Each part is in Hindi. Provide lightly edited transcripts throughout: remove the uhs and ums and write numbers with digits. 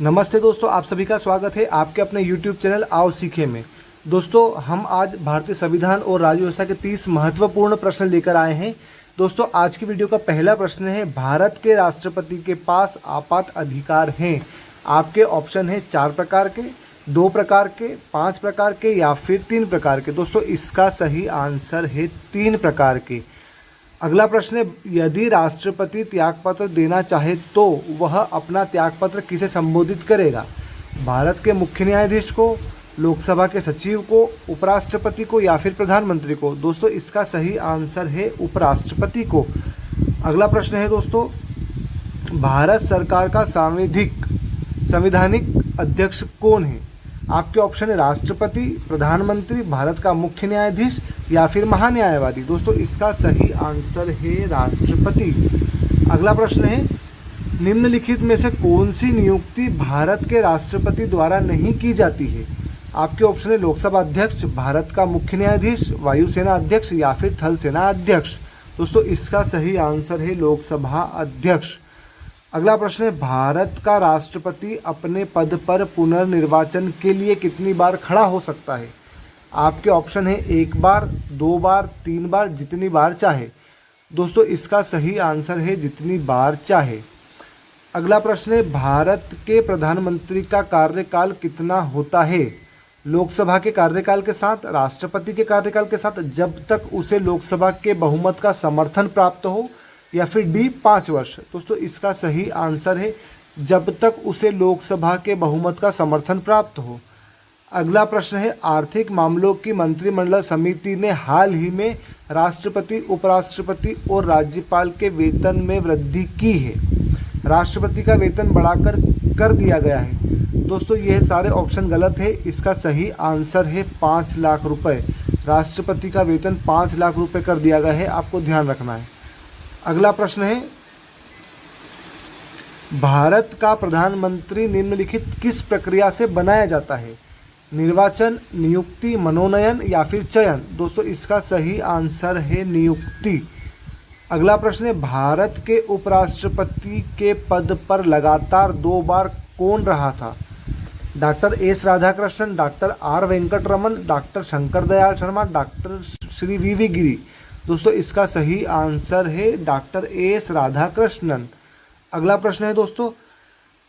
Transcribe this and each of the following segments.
नमस्ते दोस्तों, आप सभी का स्वागत है आपके अपने YouTube चैनल आओ सीखे में। दोस्तों, हम आज भारतीय संविधान और राज्य व्यवस्था के 30 महत्वपूर्ण प्रश्न लेकर आए हैं। दोस्तों, आज की वीडियो का पहला प्रश्न है, भारत के राष्ट्रपति के पास आपात अधिकार हैं? आपके ऑप्शन है 4 प्रकार के, 2 प्रकार के, 5 प्रकार के या फिर 3 प्रकार के। दोस्तों, इसका सही आंसर है 3 प्रकार के। अगला प्रश्न है, यदि राष्ट्रपति त्यागपत्र देना चाहे तो वह अपना त्यागपत्र किसे संबोधित करेगा? भारत के मुख्य न्यायाधीश को, लोकसभा के सचिव को, उपराष्ट्रपति को या फिर प्रधानमंत्री को? दोस्तों, इसका सही आंसर है उपराष्ट्रपति को। अगला प्रश्न है दोस्तों, भारत सरकार का संवैधानिक अध्यक्ष कौन है? आपके ऑप्शन है राष्ट्रपति, प्रधानमंत्री, भारत का मुख्य न्यायाधीश या फिर महान्यायवादी। दोस्तों, इसका सही आंसर है राष्ट्रपति। अगला प्रश्न है, निम्नलिखित में से कौन सी नियुक्ति भारत के राष्ट्रपति द्वारा नहीं की जाती है? आपके ऑप्शन है लोकसभा अध्यक्ष, भारत का मुख्य न्यायाधीश, वायुसेना अध्यक्ष या फिर थल सेना अध्यक्ष। दोस्तों, इसका सही आंसर है लोकसभा अध्यक्ष। अगला प्रश्न है, भारत का राष्ट्रपति अपने पद पर पुनर्निर्वाचन के लिए कितनी बार खड़ा हो सकता है? आपके ऑप्शन है 1 बार, 2 बार, 3 बार, जितनी बार चाहे। दोस्तों, इसका सही आंसर है जितनी बार चाहे। अगला प्रश्न है, भारत के प्रधानमंत्री का कार्यकाल कितना होता है? लोकसभा के कार्यकाल के साथ, राष्ट्रपति के कार्यकाल के साथ, जब तक उसे लोकसभा के बहुमत का समर्थन प्राप्त हो, या फिर डी 5 वर्ष। दोस्तों, इसका सही आंसर है जब तक उसे लोकसभा के बहुमत का समर्थन प्राप्त हो। अगला प्रश्न है, आर्थिक मामलों की मंत्रिमंडल समिति ने हाल ही में राष्ट्रपति, उपराष्ट्रपति और राज्यपाल के वेतन में वृद्धि की है। राष्ट्रपति का वेतन बढ़ाकर कर दिया गया है। दोस्तों, यह सारे ऑप्शन गलत है। इसका सही आंसर है 5 लाख रुपए। राष्ट्रपति का वेतन 5 लाख रुपए कर दिया गया है, आपको ध्यान रखना है। अगला प्रश्न है, भारत का प्रधानमंत्री निम्नलिखित किस प्रक्रिया से बनाया जाता है? निर्वाचन, नियुक्ति, मनोनयन या फिर चयन? दोस्तों, इसका सही आंसर है नियुक्ति। अगला प्रश्न है, भारत के उपराष्ट्रपति के पद पर लगातार 2 बार कौन रहा था? Doctor S Radhakrishnan, doctor R Venkataraman, doctor Shankar Dayal Sharma, doctor Shri V Giri? दोस्तों, इसका सही आंसर है डॉक्टर एस राधाकृष्णन। अगला प्रश्न है दोस्तों,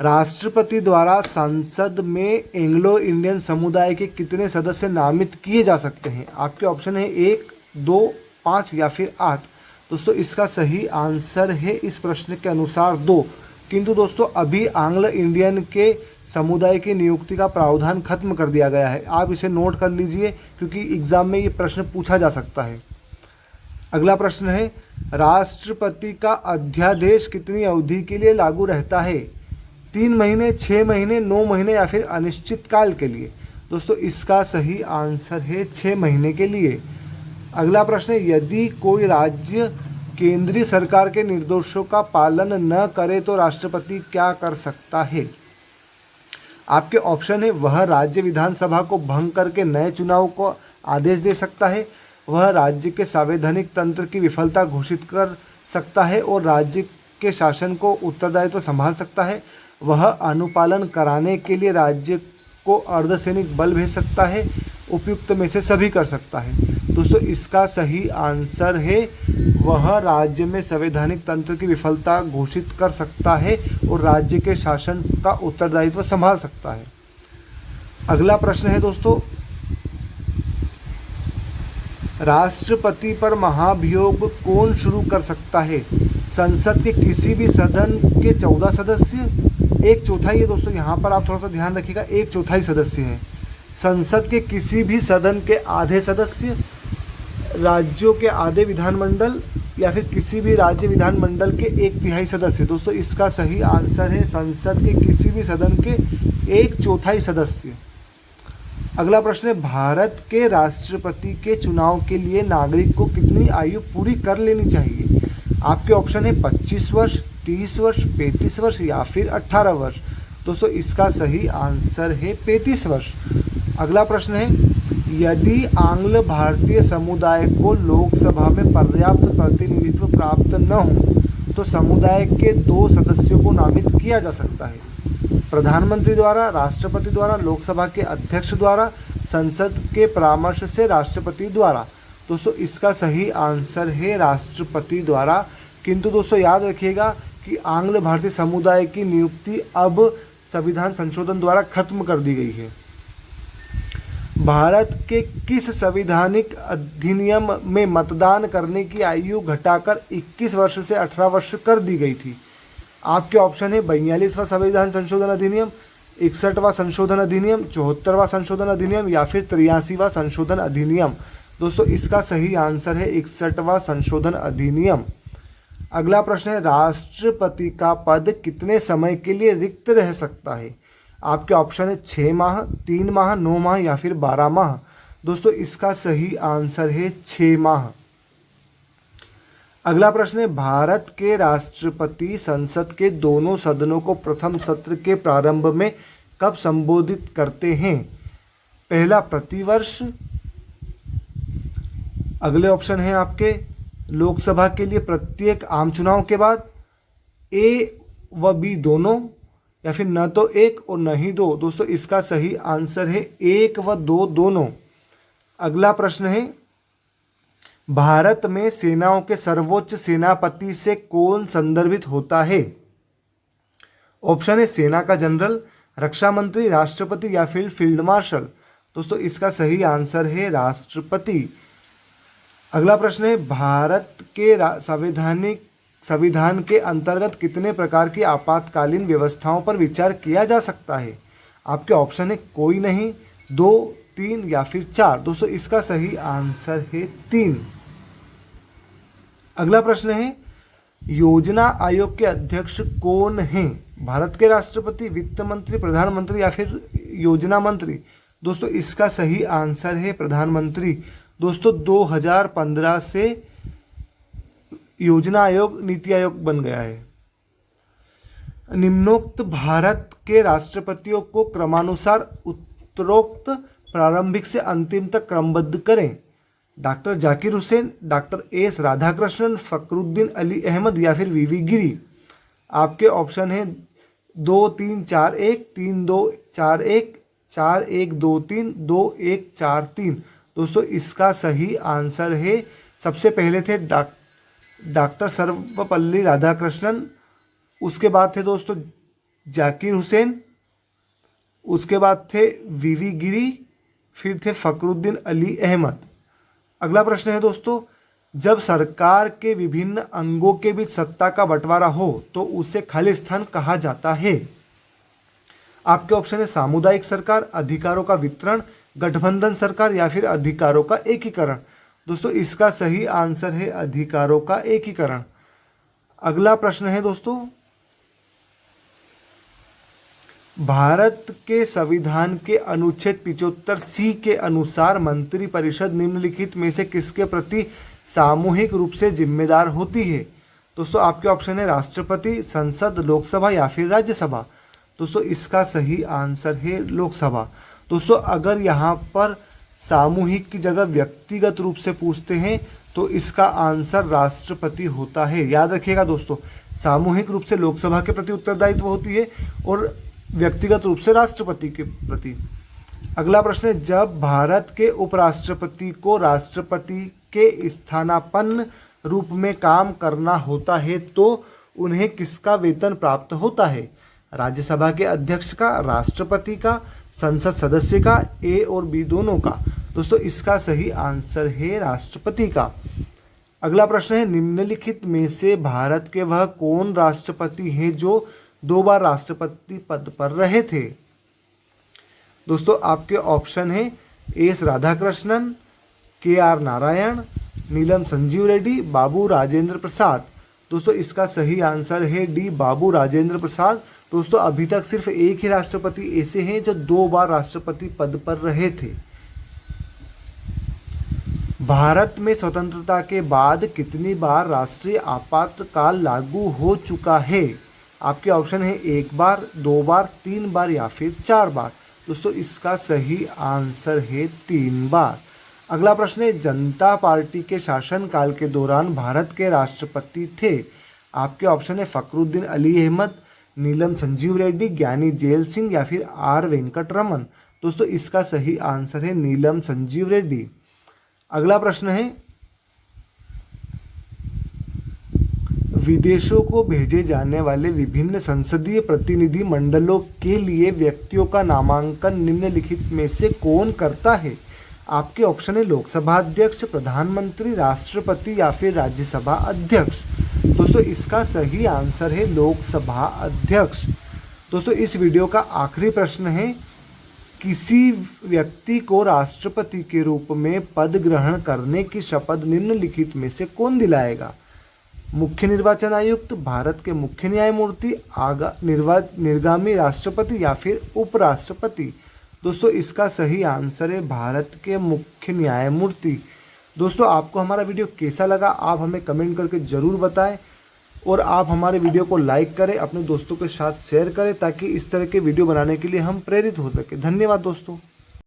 राष्ट्रपति द्वारा संसद में एंग्लो इंडियन समुदाय के कितने सदस्य नामित किए जा सकते हैं? आपके ऑप्शन है 1, 2, 5 या फिर 8। दोस्तों, इसका सही आंसर है इस प्रश्न के अनुसार 2। किंतु दोस्तों, अभी एंग्लो इंडियन के समुदाय की नियुक्ति का प्रावधान खत्म कर दिया गया है। आप इसे नोट कर लीजिए क्योंकि एग्जाम में ये प्रश्न पूछा जा सकता है। अगला प्रश्न है, राष्ट्रपति का अध्यादेश कितनी अवधि के लिए लागू रहता है? 3 महीने, 6 महीने, 9 महीने या फिर अनिश्चित काल के लिए? दोस्तों, इसका सही आंसर है 6 महीने के लिए। अगला प्रश्न है, यदि कोई राज्य केंद्रीय सरकार के निर्देशों का पालन न करे तो राष्ट्रपति क्या कर सकता है? आपके ऑप्शन है, वह राज्य विधानसभा को भंग करके नए चुनाव को आदेश दे सकता है, वह राज्य के संवैधानिक तंत्र की विफलता घोषित कर सकता है और राज्य के शासन को उत्तरदायित्व संभाल सकता है, वह अनुपालन कराने के लिए राज्य को अर्धसैनिक बल भेज सकता है, उपयुक्त में से सभी कर सकता है। दोस्तों, इसका सही आंसर है वह राज्य में संवैधानिक तंत्र की विफलता घोषित कर सकता है और राज्य के शासन का उत्तरदायित्व संभाल सकता है। अगला प्रश्न है दोस्तों, राष्ट्रपति पर महाभियोग कौन शुरू कर सकता है? संसद के किसी भी सदन के 14 सदस्य, 1/4 है दोस्तों, यहाँ पर आप थोड़ा सा ध्यान रखिएगा, 1/4 सदस्य हैं। संसद के किसी भी सदन के आधे सदस्य, राज्यों के आधे विधानमंडल या फिर किसी भी राज्य विधानमंडल के 1/3 सदस्य। दोस्तों, इसका सही आंसर है संसद के किसी भी सदन के 1/4 सदस्य। अगला प्रश्न है, भारत के राष्ट्रपति के चुनाव के लिए नागरिक को कितनी आयु पूरी कर लेनी चाहिए? आपके ऑप्शन है 25 वर्ष, 30 वर्ष, 35 वर्ष या फिर 18 वर्ष। दोस्तों, इसका सही आंसर है 35 वर्ष। अगला प्रश्न है, यदि आंग्ल भारतीय समुदाय को लोकसभा में पर्याप्त प्रतिनिधित्व प्राप्त न हो तो समुदाय के 2 सदस्यों को नामित किया जा सकता है। प्रधानमंत्री द्वारा, राष्ट्रपति द्वारा, लोकसभा के अध्यक्ष द्वारा, संसद के परामर्श से, राष्ट्रपति द्वारा। दोस्तों इसका सही आंसर है राष्ट्रपति द्वारा। किंतु दोस्तों याद रखिएगा कि आंग्ल भारतीय समुदाय की नियुक्ति अब संविधान संशोधन द्वारा खत्म कर दी गई है। भारत के किस संवैधानिक अधिनियम में मतदान करने की आयु घटाकर 21 वर्ष से 18 वर्ष कर दी गई थी? आपके ऑप्शन है 42वां संविधान संशोधन अधिनियम, 61वां संशोधन अधिनियम, 74वां संशोधन अधिनियम या फिर 83वां संशोधन अधिनियम। दोस्तों इसका सही आंसर है 61वां संशोधन अधिनियम। अगला प्रश्न है राष्ट्रपति का पद कितने समय के लिए रिक्त रह सकता है? आपके ऑप्शन है 6 माह, 3 माह, 9 माह या फिर 12 माह। दोस्तों इसका सही आंसर है 6 माह। अगला प्रश्न है भारत के राष्ट्रपति संसद के दोनों सदनों को प्रथम सत्र के प्रारंभ में कब संबोधित करते हैं? पहला प्रतिवर्ष, अगले ऑप्शन है आपके लोकसभा के लिए प्रत्येक आम चुनाव के बाद, ए व बी दोनों, या फिर न तो एक और न ही दो। दोस्तों इसका सही आंसर है 1 व 2 दोनों। अगला प्रश्न है भारत में सेनाओं के सर्वोच्च सेनापति से कौन संदर्भित होता है? ऑप्शन है सेना का जनरल, रक्षा मंत्री, राष्ट्रपति या फिर फील्ड मार्शल। दोस्तों इसका सही आंसर है राष्ट्रपति। अगला प्रश्न है भारत के संविधान के अंतर्गत कितने प्रकार की आपातकालीन व्यवस्थाओं पर विचार किया जा सकता है? आपके ऑप्शन है कोई नहीं, 2, 3 या फिर 4। दोस्तों इसका सही आंसर है 3। अगला प्रश्न है योजना आयोग के अध्यक्ष कौन हैं? भारत के राष्ट्रपति, वित्त मंत्री, प्रधानमंत्री या फिर योजना मंत्री। दोस्तों इसका सही आंसर है प्रधानमंत्री। दोस्तों 2015 से योजना आयोग नीति आयोग बन गया है। निम्नोक्त भारत के राष्ट्रपतियों को क्रमानुसार उत्तरोक्त प्रारंभिक से अंतिम तक क्रमबद्ध करें। Doctor Zakir Hussain, doctor S Radhakrishnan, Fakhruddin Ali Ahmed या फिर वीवी गिरी। आपके ऑप्शन है 2, 3, 4, 1, 3, 2, 4, 1, 4, 1, 2, 3, 2, 1, 4, 3। दोस्तों इसका सही आंसर है, सबसे पहले थे डॉक्टर सर्वपल्ली राधाकृष्णन, उसके बाद थे दोस्तों जाकिर हुसैन, उसके बाद थे वीवी गिरी, फिर थे फखरुद्दीन अली अहमद। अगला प्रश्न है दोस्तों जब सरकार के विभिन्न अंगों के बीच सत्ता का बंटवारा हो तो उसे खालिस्तान कहा जाता है। आपके ऑप्शन है सामुदायिक सरकार, अधिकारों का वितरण, गठबंधन सरकार या फिर अधिकारों का एकीकरण। दोस्तों इसका सही आंसर है अधिकारों का एकीकरण। अगला प्रश्न है दोस्तों भारत के संविधान के अनुच्छेद 75 सी के अनुसार मंत्रिपरिषद निम्नलिखित में से किसके प्रति सामूहिक रूप से जिम्मेदार होती है? दोस्तों आपके ऑप्शन है राष्ट्रपति, संसद, लोकसभा या फिर राज्यसभा। दोस्तों इसका सही आंसर है लोकसभा। दोस्तों अगर यहाँ पर सामूहिक की जगह व्यक्तिगत रूप से पूछते हैं तो इसका आंसर राष्ट्रपति होता है। याद रखिएगा दोस्तों, सामूहिक रूप से लोकसभा के प्रति उत्तरदायित्व होती है और व्यक्तिगत रूप से राष्ट्रपति के प्रति। अगला प्रश्न है जब भारत के उपराष्ट्रपति को राष्ट्रपति के स्थानापन्न रूप में काम करना होता है तो उन्हें किसका वेतन प्राप्त होता है? राज्यसभा के अध्यक्ष का, राष्ट्रपति का, संसद सदस्य का, ए और बी दोनों का। दोस्तों इसका सही आंसर है राष्ट्रपति का। अगला प्रश्न है निम्नलिखित में से भारत के वह कौन राष्ट्रपति हैं जो 2 बार राष्ट्रपति पद पर रहे थे? दोस्तों आपके ऑप्शन है एस राधाकृष्णन, के आर नारायण, नीलम संजीव रेड्डी, बाबू राजेंद्र प्रसाद। दोस्तों इसका सही आंसर है डी, बाबू राजेंद्र प्रसाद। दोस्तों अभी तक सिर्फ एक ही राष्ट्रपति ऐसे हैं जो 2 बार राष्ट्रपति पद पर रहे थे। भारत में स्वतंत्रता के बाद कितनी बार राष्ट्रीय आपातकाल लागू हो चुका है? आपके ऑप्शन है 1 बार, 2 बार, 3 बार या फिर 4 बार। दोस्तों इसका सही आंसर है 3 बार। अगला प्रश्न है जनता पार्टी के शासनकाल के दौरान भारत के राष्ट्रपति थे। आपके ऑप्शन है फखरुद्दीन अली अहमद, नीलम संजीव रेड्डी, ज्ञानी जेल सिंह या फिर आर वेंकट रमन। दोस्तों इसका सही आंसर है नीलम संजीव रेड्डी। अगला प्रश्न है, विदेशों को भेजे जाने वाले विभिन्न संसदीय प्रतिनिधि मंडलों के लिए व्यक्तियों का नामांकन निम्नलिखित में से कौन करता है? आपके ऑप्शन है लोकसभा अध्यक्ष, प्रधानमंत्री, राष्ट्रपति या फिर राज्यसभा अध्यक्ष। दोस्तों इसका सही आंसर है लोकसभा अध्यक्ष। दोस्तों इस वीडियो का आखिरी प्रश्न है, किसी व्यक्ति को राष्ट्रपति के रूप में पद ग्रहण करने की शपथ निम्नलिखित में से कौन दिलाएगा? मुख्य निर्वाचन आयुक्त, भारत के मुख्य न्यायमूर्ति, निर्गामी राष्ट्रपति या फिर उपराष्ट्रपति। दोस्तों इसका सही आंसर है भारत के मुख्य न्यायमूर्ति। दोस्तों आपको हमारा वीडियो कैसा लगा आप हमें कमेंट करके ज़रूर बताएं और आप हमारे वीडियो को लाइक करें, अपने दोस्तों के साथ शेयर करें ताकि इस तरह के वीडियो बनाने के लिए हम प्रेरित हो सके। धन्यवाद दोस्तों।